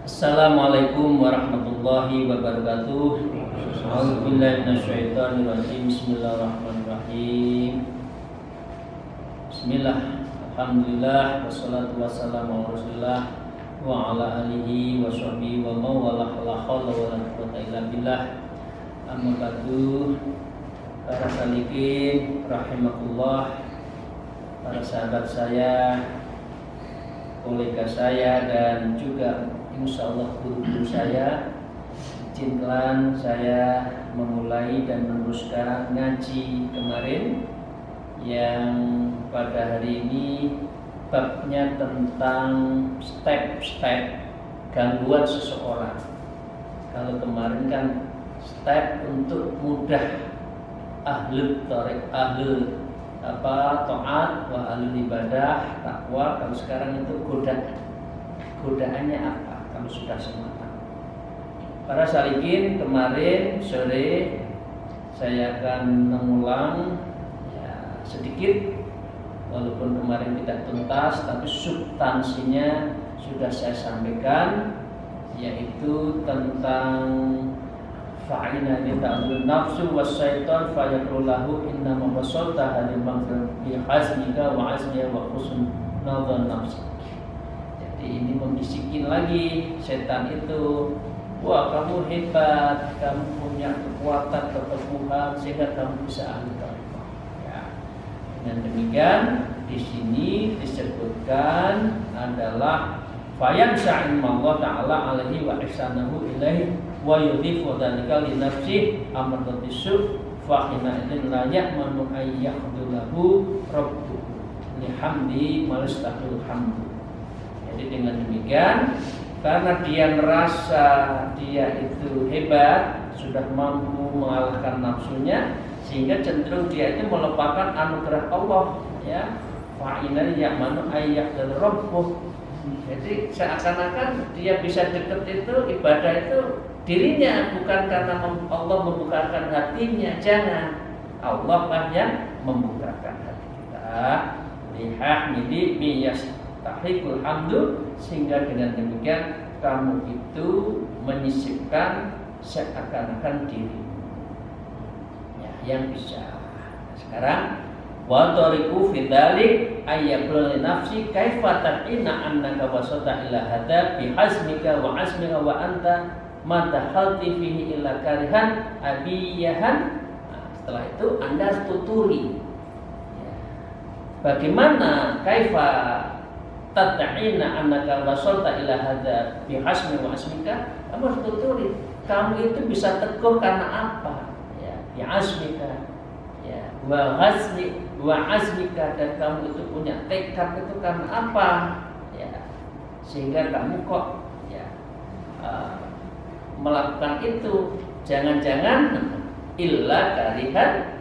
Assalamualaikum warahmatullahi wabarakatuh. A'udzubillahi minasyaitonirrajim. Bismillahirrahmanirrahim. Bismillah. Alhamdulillah wassalatu wassalamu ala Rasulillah wa ala alihi wa sahbihi wa mawalah la haula wala quwwata illa billah. Amma ba'du. Para salikin rahimakumullah, para sahabat saya, kolega saya, dan juga insyaallah guru-guru saya, izinkan saya memulai dan meneruskan ngaji kemarin yang pada hari ini babnya tentang step-step gangguan seseorang. Kalau kemarin kan step untuk mudah ahlul thariq, ahlul taat wa ahlul ibadah, takwa. Kalau sekarang itu godaannya apa kalau sudah semangat? Para salikin, kemarin sore saya akan mengulang ya, sedikit, walaupun kemarin tidak tuntas, tapi substansinya sudah saya sampaikan, yaitu tentang fa'ina li ta'dul nafsu was syaitan fayaqulu lahu inna ma wasalta hadil maghfir bi hazmika wa azmika wa husn nadhan nafsi. Jadi ini membisikin lagi setan itu, wah kamu hebat, kamu punya kekuatan keteguhan sehingga kamu bisa ahli tariqah. Ya. Dengan demikian di sini disebutkan adalah fayan sya'in Allah Ta'ala alaihi wa ihsanahu ilaihi wa yudhifu dhalika li nafsi amrati syuf fa hina idzin la ya'manu ayyahdulahu rabbuhu lihamdi malastaqil hamdu. Jadi dengan demikian, karena dia merasa dia itu hebat, sudah mampu mengalahkan nafsunya, sehingga cenderung dia itu melupakan anugerah Allah, ya. Fa hina ya'manu ayyahdulahu rabbuhu. Jadi seakan-akan dia bisa dekat itu, ibadah itu dirinya, bukan karena Allah membukakan hatinya. Jangan, Allah lah yang membukakan hati kita. Lihat midi miyastahikul hamdu, sehingga dengan demikian kamu itu menyisipkan seakan-akan diri ya, yang bisa. Sekarang wa tariqu fi dzalik ayyaqul li nafsi kaifa ta'ina annaka wasata ila hada bi hazmika wa azmika wa anta ma tahalti fihi illa karihan abiyahan. Nah, setelah itu Anda harus tuturi ya. Bagaimana kaifa ta'ina annaka wasata ila hada bi hazmika wa azmika, kamu harus tuturi kamu itu bisa teguh karena apa ya, bi azmika ya, wa azmika, dan kamu itu punya tekad itu karena apa ya, sehingga kamu kok ya melakukan itu. Jangan-jangan illa karihan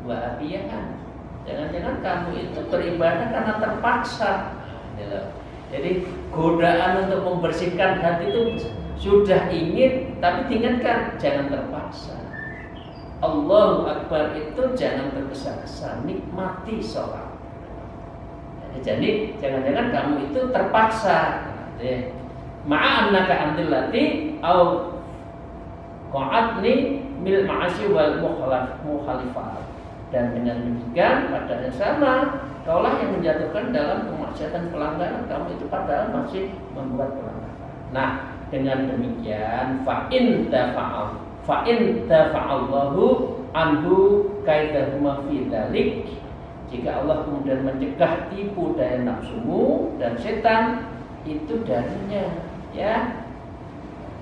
wa abiyahan, jangan-jangan kamu itu beribadah karena terpaksa ya. Jadi godaan untuk membersihkan hati itu sudah ingin, tapi diingatkan jangan terpaksa. Allahu Akbar itu jangan tergesa-gesa, nikmati sholat. Jadi jangan-jangan kamu itu terpaksa. Ma'annaka antillati au qa'adni mil ma'asi wal mukhalifat. Dan dengan demikian pada yang sama, kaulah yang menjatuhkan dalam kemaksiatan pelanggaran, kamu itu padahal masih membuat pelanggaran. Nah, dengan demikian fa'in dafa'allahu anhu kaidahuma fi dzalik, jika Allah kemudian mencegah tipu daya nafsumu dan setan itu darinya ya.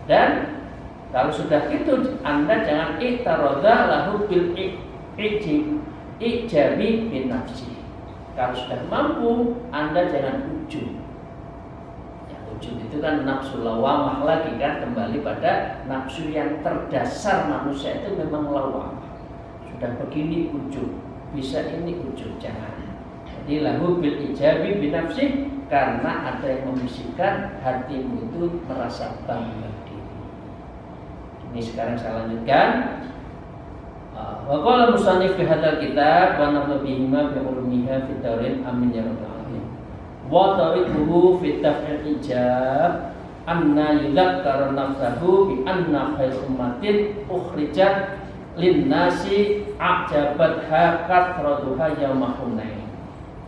Dan kalau sudah itu Anda jangan i'taradha lahu bil ijabi bin nafsi. Kalau sudah mampu Anda jangan ujub. Ujub itu kan nafsu lawamah lagi kan, kembali pada nafsu yang terdasar manusia itu memang lawamah. sudah begini ujub, bisa ini ujub, jangan. Jadi lahu bil ijabi binafsih, karena ada yang membisikkan hatimu itu merasa bangga diri. Ini sekarang saya lanjutkan. Wa qala musannif fi hadzal kitab wa nahnu bihima bi ulumiha fi taurin, amin ya rabbal alamin. Wa tariquhu fi taf'il ijab anna yudzakkara nafsahu bi anna khairu ummatin ukhrijat linnasi ajabatha kathratuha yauma hunain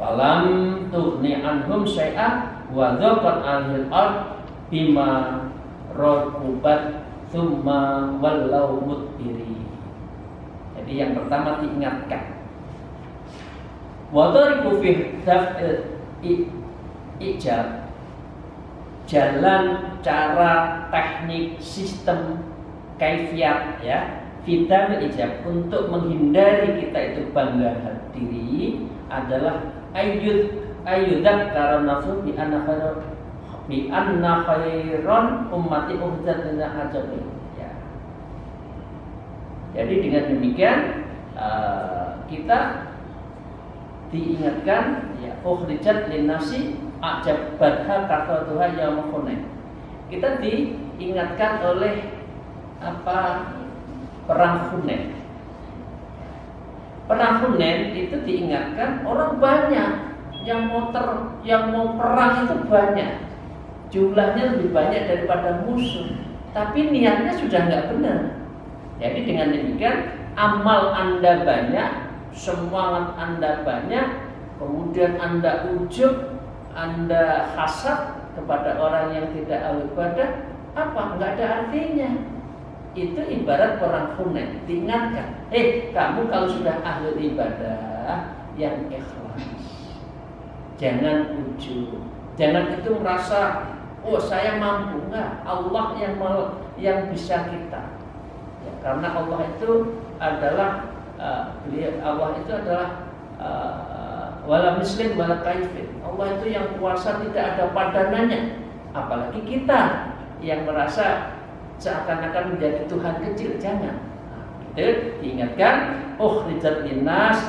falam tughni anhum syai'an wa dhaqat alil ard bima raqubat thumma wallau mudbiri. Jadi yang pertama diingatkan wa tariqu fi ijab, jalan, cara, teknik, sistem, kaifiat ya, vitamin ijab untuk menghindari kita itu bangga diri adalah ayyudak karena nafsu bi anna khairon ummati ukhrijat lin ajabi ya. Jadi dengan demikian kita diingatkan ya, ukhrijat lin nasi ajabatha kathratuha yauma hunain. Kita diingatkan oleh perang Hunain. Perang Hunain itu diingatkan orang banyak yang mau perang itu banyak, jumlahnya lebih banyak daripada musuh, tapi niatnya sudah nggak benar. Jadi dengan demikian amal Anda banyak, semangat Anda banyak, kemudian Anda ujub, Anda hasad kepada orang yang tidak ahli ibadah, nggak ada artinya. Itu ibarat perang Hunain, diingatkan, kamu kalau sudah ahli ibadah yang ikhlas, jangan ujub, jangan itu merasa saya mampu. Enggak, Allah yang bisa kita ya, karena Allah itu adalah wala muslim wala kaifin. Allah itu yang kuasa, tidak ada padanannya. Apalagi kita yang merasa seakan-akan menjadi Tuhan kecil, jangan. Itu diingatkan, ukhrijat linnas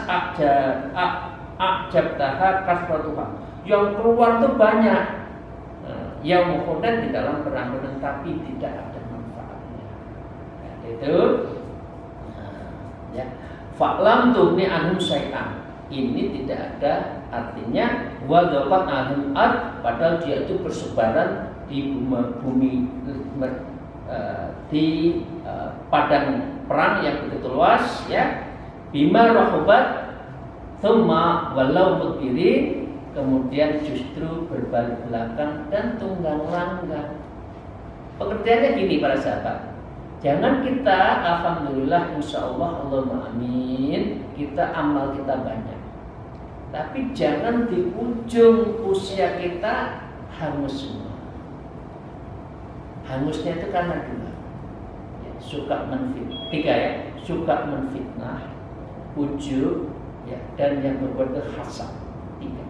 a'jabtaha kasratuha. Yang keluar itu banyak. Yaum Hunain di dalam perang Hunain, tapi tidak ada manfaatnya. Itu ya. Fa'lam tughni anhum syai'an. Ini tidak ada artinya wa dhaqat anhum ard, padahal dia itu bersebaran di bumi di padang perang yang begitu luas ya, bima rahubat thumma walau mudbirin, kemudian justru berbalik belakang dan tunggang langgang. Pengertiannya gini para sahabat, jangan kita alhamdulillah insyaallah Allahumma amin, kita amal kita banyak, tapi jangan di ujung usia kita hangus semua. Hangusnya itu karena dua ya, suka menfitnah, ujub ya, dan yang berbuat hasad. Tiga.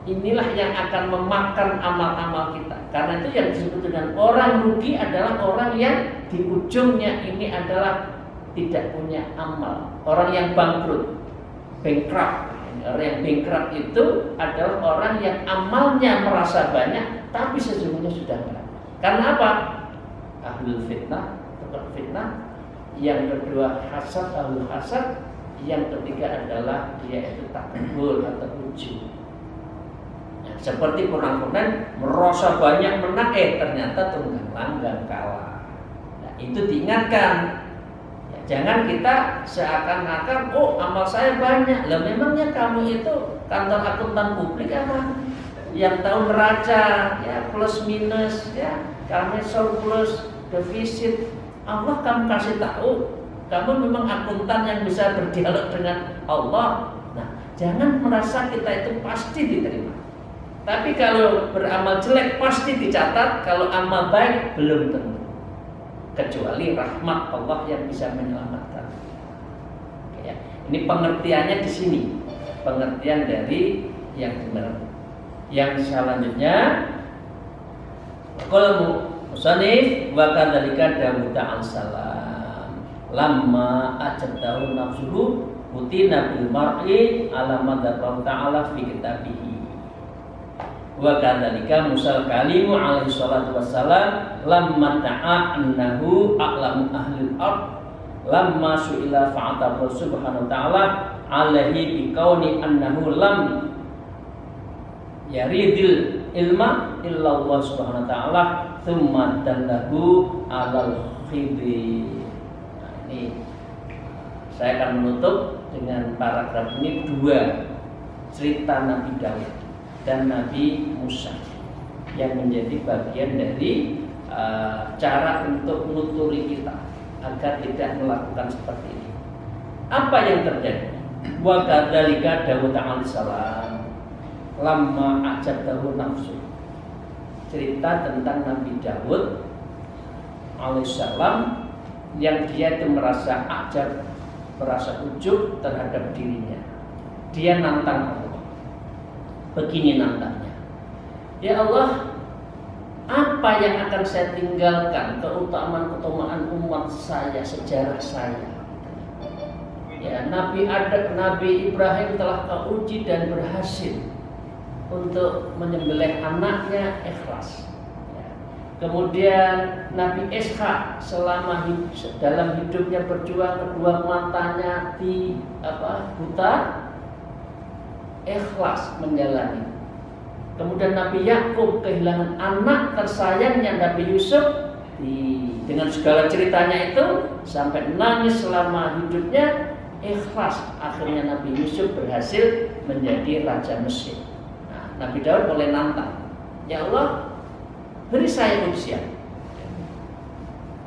Inilah yang akan memakan amal-amal kita. Karena itu yang disebut dengan orang rugi adalah orang yang di ujungnya ini adalah tidak punya amal, orang yang bangkrut, bankrupt. Orang yang bankrupt itu adalah orang yang amalnya merasa banyak, tapi sesungguhnya sudah enggak. Karena apa? Ahlul fitnah, tukang fitnah. Yang kedua hasad, ahlul hasad. Yang ketiga adalah dia itu takabur atau ujub. Nah, seperti perang Hunain, merasa banyak menang, ternyata tunggang langgang kalah. Nah, itu diingatkan. Ya, jangan kita seakan-akan, amal saya banyak. Lah memangnya kamu itu kantor akuntan publik apa? Yang tahu neraca, ya plus minus, ya kami surplus, defisit. Allah kamu kasih tahu, kamu memang akuntan yang bisa berdialog dengan Allah. Nah, jangan merasa kita itu pasti diterima. Tapi kalau beramal jelek pasti dicatat, kalau amal baik belum tentu. Kecuali rahmat Allah yang bisa menyelamatkan. Ya, ini pengertiannya di sini, pengertian dari yang benar. Yang selanjutnya, kalau musannif wa kadzalika Dawud alaihissalam lamma ajabtahu nafsuhu utina bil mar'i ala madzabahu ta'ala fi kitabihi. Wa kadzalika Musa kalimu alaihi salatu wassalam lamma ta'a annahu a'lamu ahlil ard lamma su'ila fa'atahu subhanahu wa ta'ala alaihi biqauli annahu lam yaridil ilma illa Allah subhanahu wa ta'ala thumma dallahu alal khidri. Nah, ini saya akan menutup dengan paragraf ini 2 cerita Nabi Daud dan Nabi Musa yang menjadi bagian dari cara untuk menuturi kita agar tidak melakukan seperti ini. Apa yang terjadi? Wa kadzalika Daud alaihissalam lamma ajabtahu nafsu. Cerita tentang Nabi Daud alaihissalam yang dia itu merasa ajab, merasa ujub terhadap dirinya. Dia nantang Allah. Begini nantangnya, ya Allah, apa yang akan saya tinggalkan keutamaan-keutamaan umat saya, sejarah saya? Ya, Nabi Ibrahim telah keuji dan berhasil untuk menyembelih anaknya ikhlas. Ya. Kemudian Nabi Ishak selama dalam hidupnya berjuang, kedua matanya buta, ikhlas menjalani. Kemudian Nabi Yakub kehilangan anak tersayangnya Nabi Yusuf, dengan segala ceritanya itu sampai nangis selama hidupnya, ikhlas. Akhirnya Nabi Yusuf berhasil menjadi raja Mesir. Nah, Nabi Daud boleh nantang, ya Allah, beri saya ujian.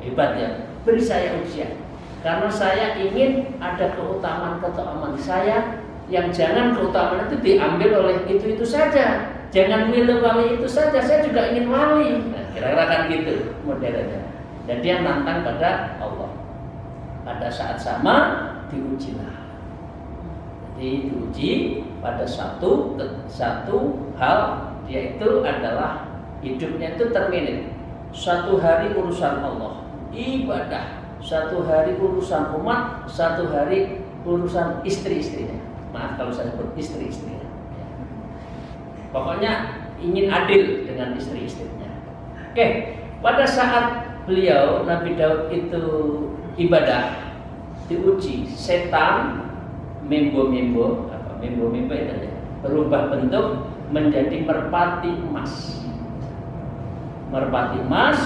Hebat ya, beri saya ujian, karena saya ingin ada keutamaan saya, yang jangan keutamaan itu diambil oleh itu saja. Jangan milih wali itu saja, saya juga ingin wali. Nah, kira-kira kan gitu modelnya. Dan dia nantang pada Allah. Pada saat sama diujilah. Jadi diuji pada satu hal, yaitu adalah hidupnya itu terminit. Satu hari urusan Allah, ibadah. Satu hari urusan umat, satu hari urusan istri-istrinya. Maaf kalau saya sebut istri-istrinya. Pokoknya ingin adil dengan istri-istrinya. Oke, pada saat beliau Nabi Daud itu ibadah, diuji, setan membo itu ya, berubah bentuk menjadi merpati emas. Merpati emas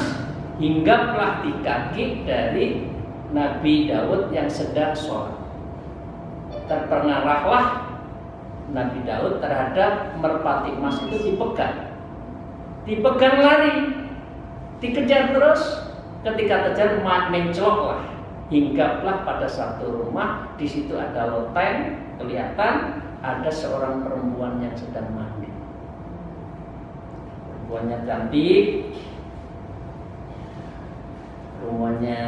hinggaplah di kaki dari Nabi Daud yang sedang sholat. Terpengaruhlah Nabi Daud terhadap merpati emas itu, dipegang lari, dikejar terus. Ketika kejar mencoloklah, hinggaplah pada satu rumah. Di situ ada loteng, kelihatan ada seorang perempuan yang sedang mandi. Perempuannya cantik, rumahnya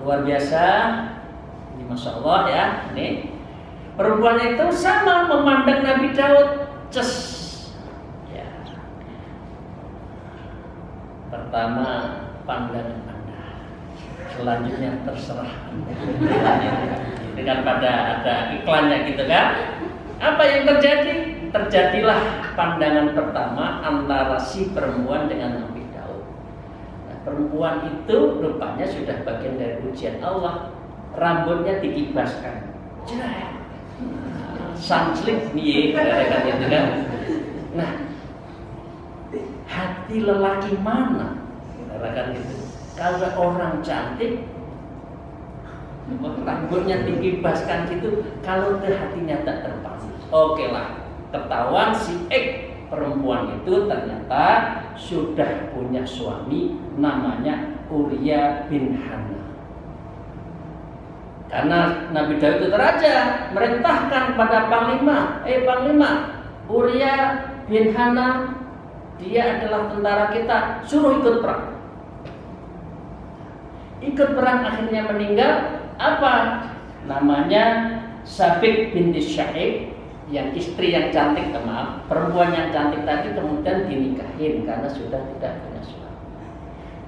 luar biasa. Ini Masya Allah ya, ini perempuan itu sama memandang Nabi Daud, ya. Pertama pandangan Anda, selanjutnya terserah Anda. Dengan pada ada iklannya gitu kan? Apa yang terjadi? Terjadilah pandangan pertama antara si perempuan dengan Nabi Daud. Nah, perempuan itu rupanya sudah bagian dari ujian Allah. Rambutnya dikibaskan, sanslik nih, gitu kan. Nah, hati lelaki mana? Katakan gitu. Kalau orang cantik, rambutnya dikibaskan gitu, kalau hatinya tak terpacu, oke lah, ketahuan si perempuan itu ternyata sudah punya suami namanya Uria bin Hana. Karena Nabi Daud itu raja, merintahkan pada panglima, Uria bin Hana, dia adalah tentara kita, suruh ikut perang. Ikut perang akhirnya meninggal. Apa namanya? Sabit binti Syaib, yang istri yang cantik, perempuan yang cantik tadi kemudian dinikahin karena sudah tidak punya suami.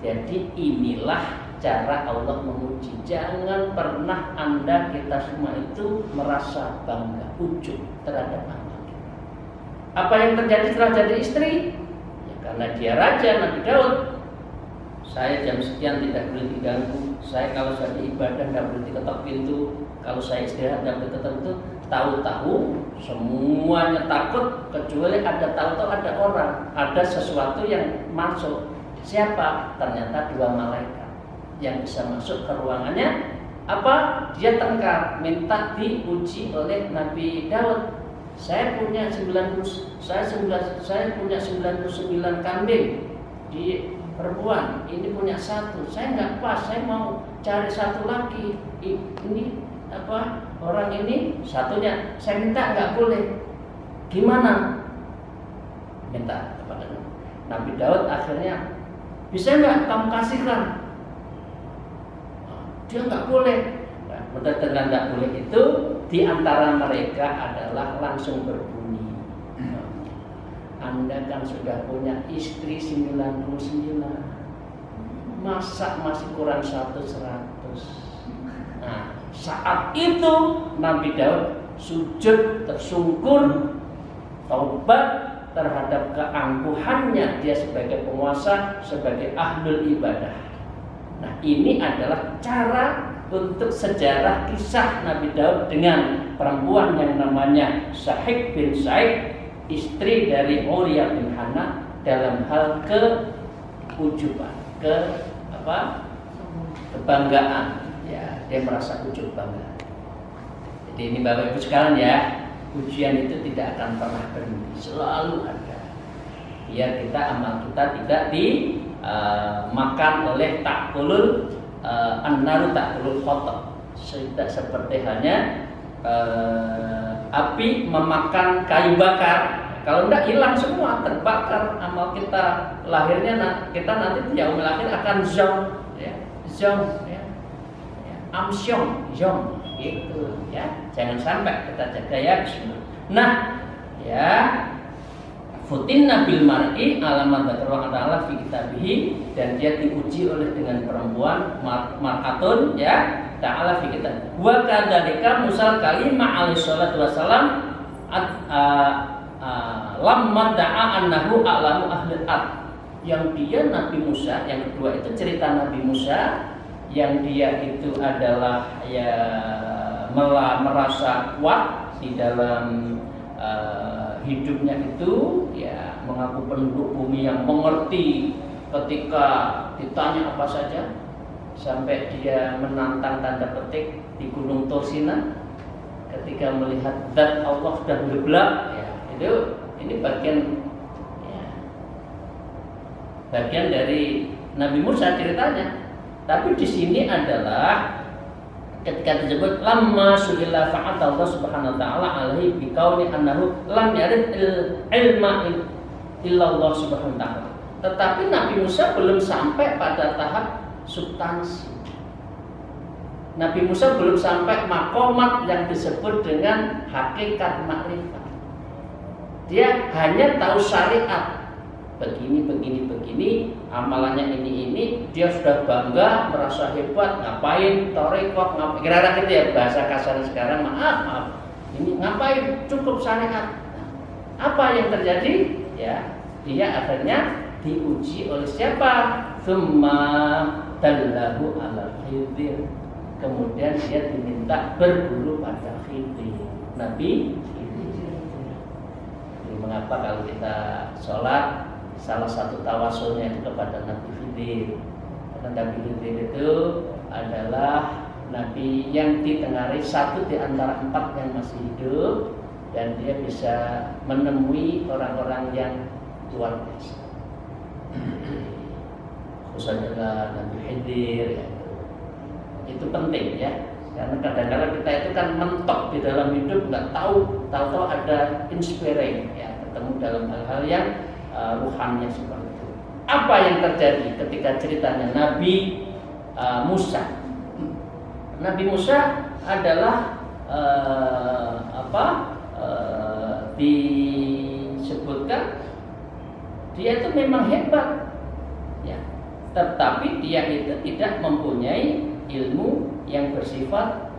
Jadi inilah cara Allah menguji. Jangan pernah Anda, kita semua itu merasa bangga, ujub terhadap amal kita. Apa yang terjadi setelah jadi istri? Ya, karena dia raja, Nabi Daud. Saya jam sekian tidak boleh diganggu. Saya kalau jadi ibadah tidak boleh diketok pintu. Kalau saya istirahat tidak boleh ketok pintu. Tahu-tahu semuanya takut, kecuali tahu-tahu ada orang, ada sesuatu yang masuk. Siapa? Ternyata 2 malaikat yang bisa masuk ke ruangannya. Apa? Dia tengkar, minta diuji oleh Nabi Daud. Saya punya 99 kambing di perempuan, ini punya 1. Saya nggak pas, saya mau cari 1 lagi. Ini apa? Orang ini 1-nya saya minta, nggak boleh. Gimana? Minta kepada Nabi Daud. Akhirnya, bisa nggak kamu kasihkan? Dia nggak boleh. Nah, dengan nggak boleh itu, di antara mereka adalah langsung berbunyi. Anda kan sudah punya istri 99, masa masih kurang 100? Nah, saat itu Nabi Daud sujud tersungkur, taubat terhadap keangkuhannya dia sebagai penguasa, sebagai ahlul ibadah. Nah, ini adalah cara untuk sejarah kisah Nabi Daud dengan perempuan yang namanya Syahik bin Sa'id, istri dari Uriah bin Hannah, dalam hal keujuban, kebanggaan. Ya, dia merasa ujub bangga. Jadi ini Bapak Ibu sekalian ya, ujian itu tidak akan pernah berhenti, selalu ada. Biar kita, amal kita tidak dimakan oleh takulul an-naru takulul khotob. Tidak seperti halnya api memakan kayu bakar. Kalau tidak hilang semua, terbakar amal kita. Lahirnya kita nanti di yaumil akhir akan zong, ya, zong, ya. Amsyong, zong, gitu ya. Jangan sampai kita jaga ya, bismillah. Nah, ya, futinna bil mar'i alamat dzakara ta'ala fi kitabihi, dan dia diuji oleh dengan perempuan mar'atun ya ta'ala fi kitab. Wa kadzalika Musa kalimah alaihi salatu wasalam lamma da'a annahu a'lamu ahlil ard. Yang dia Nabi Musa, yang kedua itu cerita Nabi Musa, yang dia itu adalah ya merasa kuat di dalam hidupnya itu, ya mengaku penduduk bumi yang mengerti ketika ditanya apa saja, sampai dia menantang tanda petik di Gunung Tursina ketika melihat zat Allah sudah geblak, ya itu ini bagian dari Nabi Musa ceritanya. Tapi di sini adalah ketika disebut lamma su'ila fa'ata Allah Subhanahu wa taala alaihi biqauli annahu lam yarid ilma illallah Subhanahu wa taala. Tetapi Nabi Musa belum sampai pada tahap substansi. Nabi Musa belum sampai makomat yang disebut dengan hakikat makrifat. Dia hanya tahu syariat. Begini, amalannya ini, dia sudah bangga, merasa hebat, ngapain, torekoh, ngapain, kira-kira gitu ya, bahasa kasar sekarang, maaf, ini ngapain, cukup syariat. Apa yang terjadi? Ya, dia akhirnya diuji oleh siapa? Tsumma dallahu ala Khidir. Kemudian dia diminta berguru pada Khidir, Nabi Khidir. Jadi mengapa kalau kita sholat, salah satu tawasulnya itu kepada Nabi Khidir. Karena Nabi Khidir itu adalah Nabi yang ditengarai satu di antara 4 yang masih hidup, dan dia bisa menemui orang-orang yang luar biasa. Khususnya Nabi Khidir ya. Itu penting ya, karena kadang-kadang kita itu kan mentok di dalam hidup, nggak tahu ada inspiring ya, ketemu dalam hal-hal yang ruhannya seperti itu. Apa yang terjadi ketika ceritanya Nabi Musa? Nabi Musa adalah disebutkan dia itu memang hebat ya. tetapi dia itu tidak mempunyai ilmu yang bersifat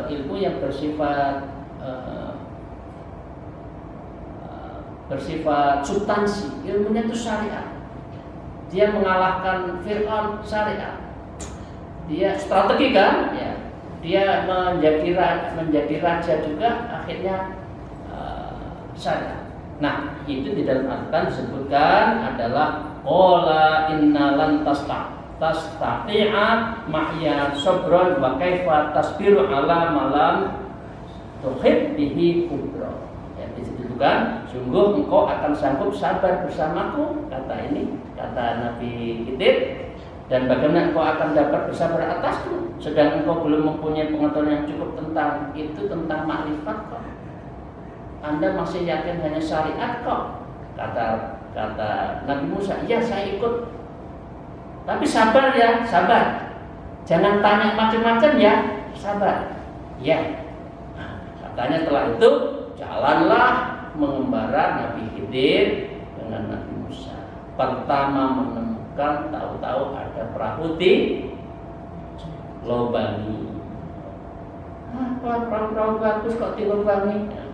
ilmu yang bersifat substansi. Ilmunya itu syariat. Dia mengalahkan Fir'aun syariat. Dia strategi kan, ya. Dia menjadi raja juga akhirnya syariat. Nah, itu di dalam Al-Quran disebutkan adalah qala innalan tastati'a ma'ya sabran wa kaifa tasbiru ala malam tuhib bihi kubra. Ya, disebutkan sungguh engkau akan sanggup sabar bersamaku, kata Nabi Khidir, dan bagaimana engkau akan dapat bersabar atasku sedang engkau belum mempunyai pengetahuan yang cukup tentang makrifat kok. Anda masih yakin hanya syariat kok? Kata Nabi Musa, iya saya ikut. Tapi sabar ya, sabar. Jangan tanya macam-macam ya, sabar. Ya. Nah, katanya setelah itu jalanlah mengembara Nabi Khidir dengan Nabi Musa. Pertama menemukan, tahu-tahu ada perahu di Lubani. Perahu bagus kok di Lubani.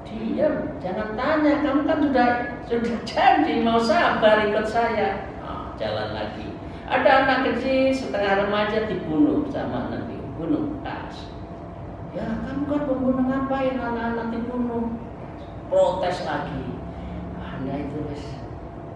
Diam, jangan tanya. Kamu kan sudah janji mau sabar ikut saya. Jalan lagi. Ada anak kecil setengah remaja dibunuh sama Nabi, bunuh kas. Ya kamu kan pembunuh, ngapain anak-anak dibunuh? Protes lagi. Anda itu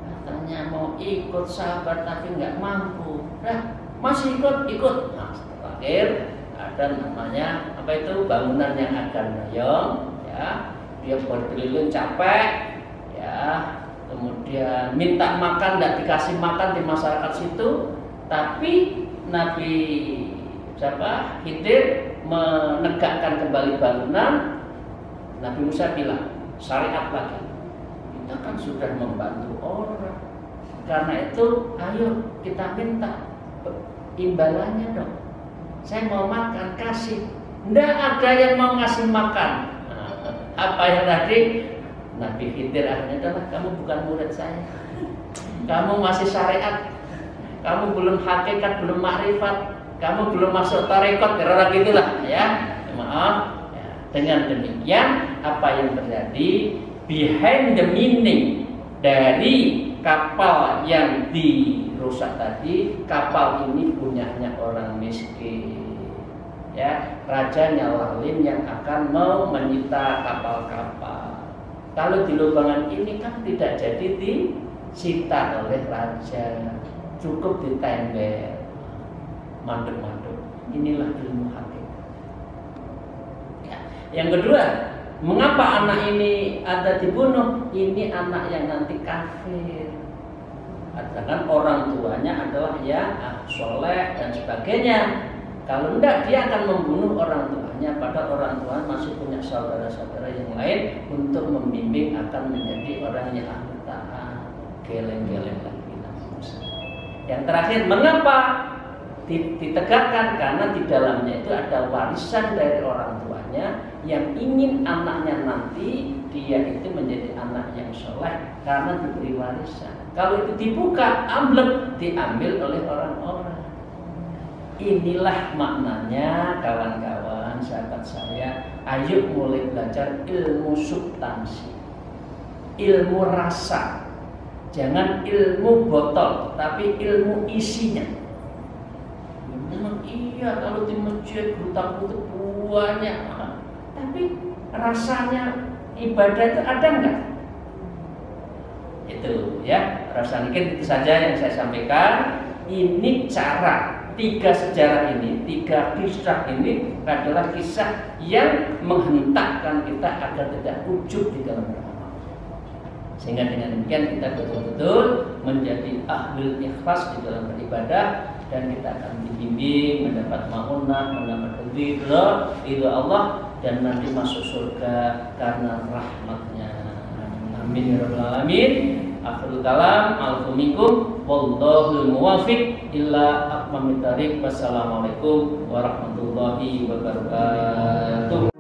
katanya mau ikut sabar tapi nggak mampu. Nah masih ikut. Nah, terakhir ada namanya apa itu bangunan yang akan royong, ya. Dia berkeliling capek, ya, kemudian minta makan, tidak dikasih makan di masyarakat situ, tapi Nabi Khidir menegakkan kembali bangunan. Nabi Musa bilang, syariat lagi, kita kan sudah membantu orang, karena itu ayo kita minta imbalannya dong. Saya mau makan, kasih. Tidak ada yang mau ngasih makan. Apa yang tadi Nabi Khidir akhirnya adalah kamu bukan murid saya, kamu masih syariat, kamu belum hakikat, belum makrifat, kamu belum masuk tarekat, kira-kira gitulah ya. Maaf ya. Dengan demikian apa yang terjadi behind the meaning dari kapal yang dirusak tadi, kapal ini punyanya orang miskin. Ya, rajanya lalim yang akan mau menyita kapal-kapal. Kalau di lubangan ini kan tidak jadi disita oleh raja, cukup ditembel, mandek-mandek. Inilah ilmu hakikat. Ya. Yang kedua, mengapa anak ini ada dibunuh? Ini anak yang nanti kafir. Sedangkan orang tuanya adalah ya soleh dan sebagainya. Kalau tidak, dia akan membunuh orang tuanya, padahal orang tua masih punya saudara-saudara yang lain untuk membimbing akan menjadi orang yang ahli taat. Geleng-geleng lagi. Yang terakhir, mengapa ditegakkan? Karena di dalamnya itu ada warisan dari orang tuanya yang ingin anaknya nanti dia itu menjadi anak yang soleh karena diberi warisan. Kalau itu dibuka, amblek, diambil oleh orang-orang. Inilah maknanya kawan-kawan, sahabat saya. Ayo mulai belajar ilmu substansi, ilmu rasa. Jangan ilmu botol, tapi ilmu isinya. Memang iya kalau di masjid hutang-hutang banyak, tapi rasanya ibadah itu ada enggak? Itu ya, rasa mungkin itu saja yang saya sampaikan. Ini cara. 3 sejarah ini, 3 kisah ini adalah kisah yang menghentakkan kita agar tidak ujub di dalam beramal. Sehingga dengan demikian kita betul-betul menjadi ahlul ikhlas di dalam beribadah, dan kita akan dibimbing mendapat ma'unah, mendapat ridho Allah, dan nanti masuk surga karena rahmatnya. Amin ya rabbal alamin. Akhirul kalam, alaikum wallahul muwafiq illa aqwamit thariq. Wassalamualaikum warahmatullahi wabarakatuh.